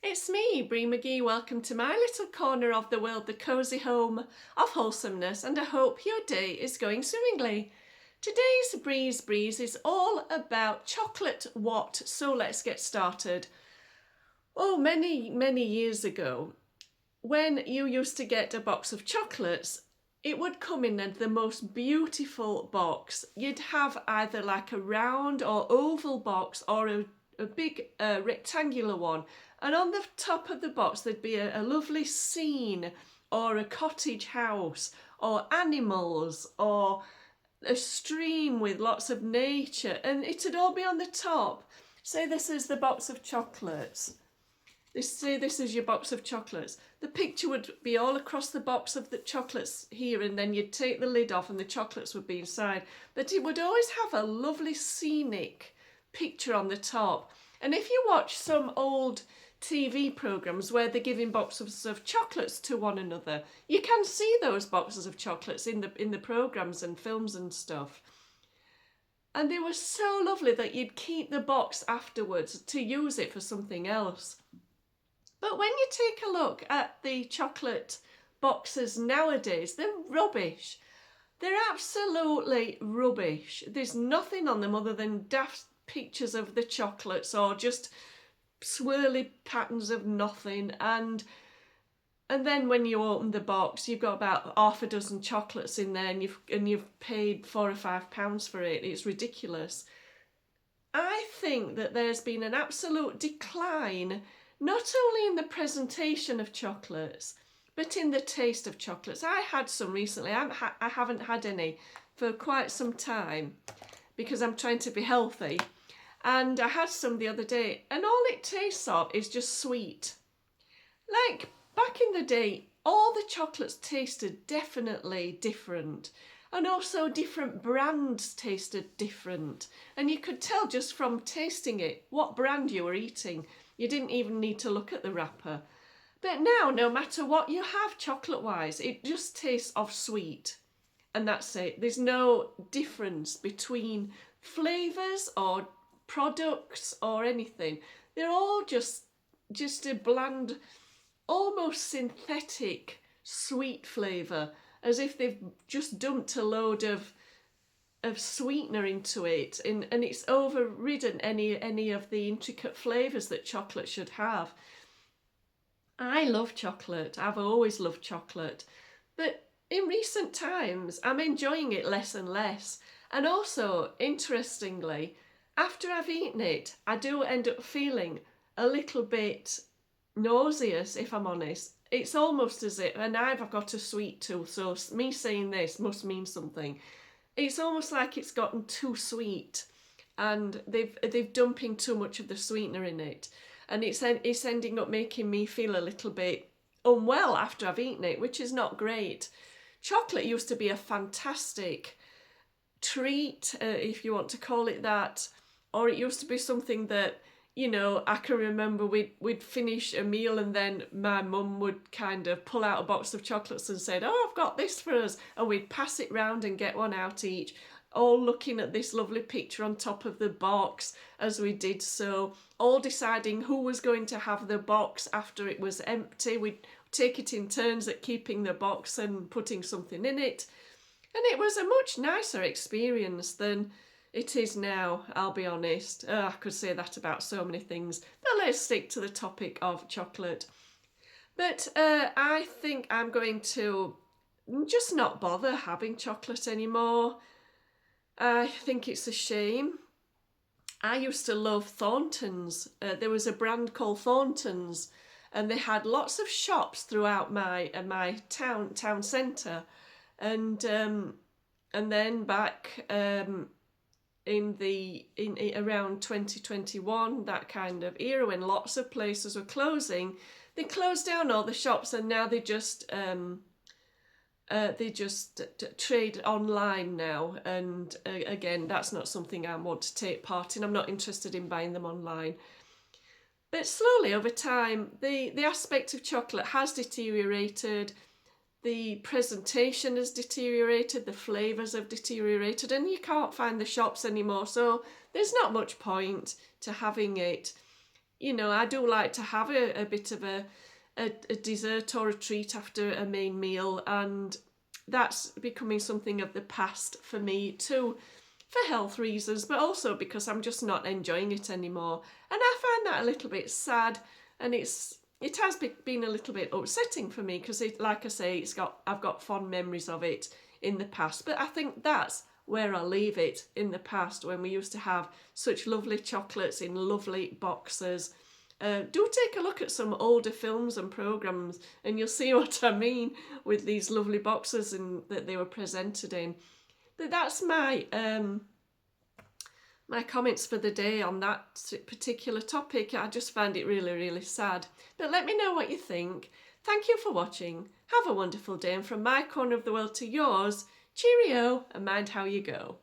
It's me, Bree McGee. Welcome to my little corner of the world, the cosy home of wholesomeness, and I hope your day is going swimmingly. Today's Breeze is all about chocolate what, so let's get started. Oh, many years ago, when you used to get a box of chocolates, it would come in the most beautiful box. You'd have either like a round or oval box or a big rectangular one, and on the top of the box there'd be a lovely scene or a cottage house or animals or a stream with lots of nature, and it'd all be on the top. Say this is the box of chocolates. Say this is your box of chocolates. The picture would be all across the box of the chocolates here, and then you'd take the lid off and the chocolates would be inside. But it would always have a lovely scenic picture on the top. And if you watch some old TV programs where they're giving boxes of chocolates to one another, you can see those boxes of chocolates in the programs and films and stuff. And they were so lovely that you'd keep the box afterwards to use it for something else. But when you take a look at the chocolate boxes nowadays, they're rubbish. They're absolutely rubbish. There's nothing on them other than daft pictures of the chocolates or just swirly patterns of nothing. And then when you open the box, you've got about half a dozen chocolates in there, and you've paid £4 or £5 for it. It's ridiculous. I think that there's been an absolute decline, not only in the presentation of chocolates, but in the taste of chocolates. I had some recently. I haven't had any for quite some time because I'm trying to be healthy. And I had some the other day, and all it tastes of is just sweet. Like back in the day, all the chocolates tasted definitely different. And also different brands tasted different. And you could tell just from tasting it what brand you were eating. You didn't even need to look at the wrapper. But now, no matter what you have chocolate-wise, it just tastes of sweet. And that's it. There's no difference between flavours or products or anything. They're all just a bland, almost synthetic sweet flavour, as if they've just dumped a load of sweetener into it, and it's overridden any of the intricate flavours that chocolate should have. I love chocolate. I've always loved chocolate. But in recent times, I'm enjoying it less and less. And also, interestingly, after I've eaten it, I do end up feeling a little bit nauseous, if I'm honest. It's almost as if, and I've got a sweet tooth, so me saying this must mean something. It's almost like it's gotten too sweet, and they've dumping too much of the sweetener in it, and it's ending up making me feel a little bit unwell after I've eaten it, which is not great. Chocolate used to be a fantastic treat, if you want to call it that, or it used to be something that, you know, I can remember we'd finish a meal and then my mum would kind of pull out a box of chocolates and said, "Oh, I've got this for us," and we'd pass it round and get one out each, all looking at this lovely picture on top of the box as we did so, all deciding who was going to have the box after it was empty. We'd take it in turns at keeping the box and putting something in it, and it was a much nicer experience than it is now, I'll be honest. I could say that about so many things, but let's stick to the topic of chocolate. But I think I'm going to just not bother having chocolate anymore. I think it's a shame. I used to love Thornton's. There was a brand called Thornton's, and they had lots of shops throughout my town centre, and then back in around 2021, that kind of era, when lots of places were closing, they closed down all the shops, and now they just trade online now. And again, that's not something I want to take part in. I'm not interested in buying them online. But slowly over time, the aspect of chocolate has deteriorated. The presentation has deteriorated, the flavours have deteriorated, and you can't find the shops anymore, so there's not much point to having it. you know, I do like to have a bit of a dessert or a treat after a main meal, and that's becoming something of the past for me too, for health reasons, but also because I'm just not enjoying it anymore. And I find that a little bit sad, and it has been a little bit upsetting for me because, like I say, I've got fond memories of it in the past. But I think that's where I'll leave it, in the past, when we used to have such lovely chocolates in lovely boxes. Do take a look at some older films and programmes and you'll see what I mean with these lovely boxes that they were presented in. But that's my my comments for the day on that particular topic. I just find it really, really sad. But let me know what you think. Thank you for watching. Have a wonderful day, and from my corner of the world to yours, cheerio and mind how you go.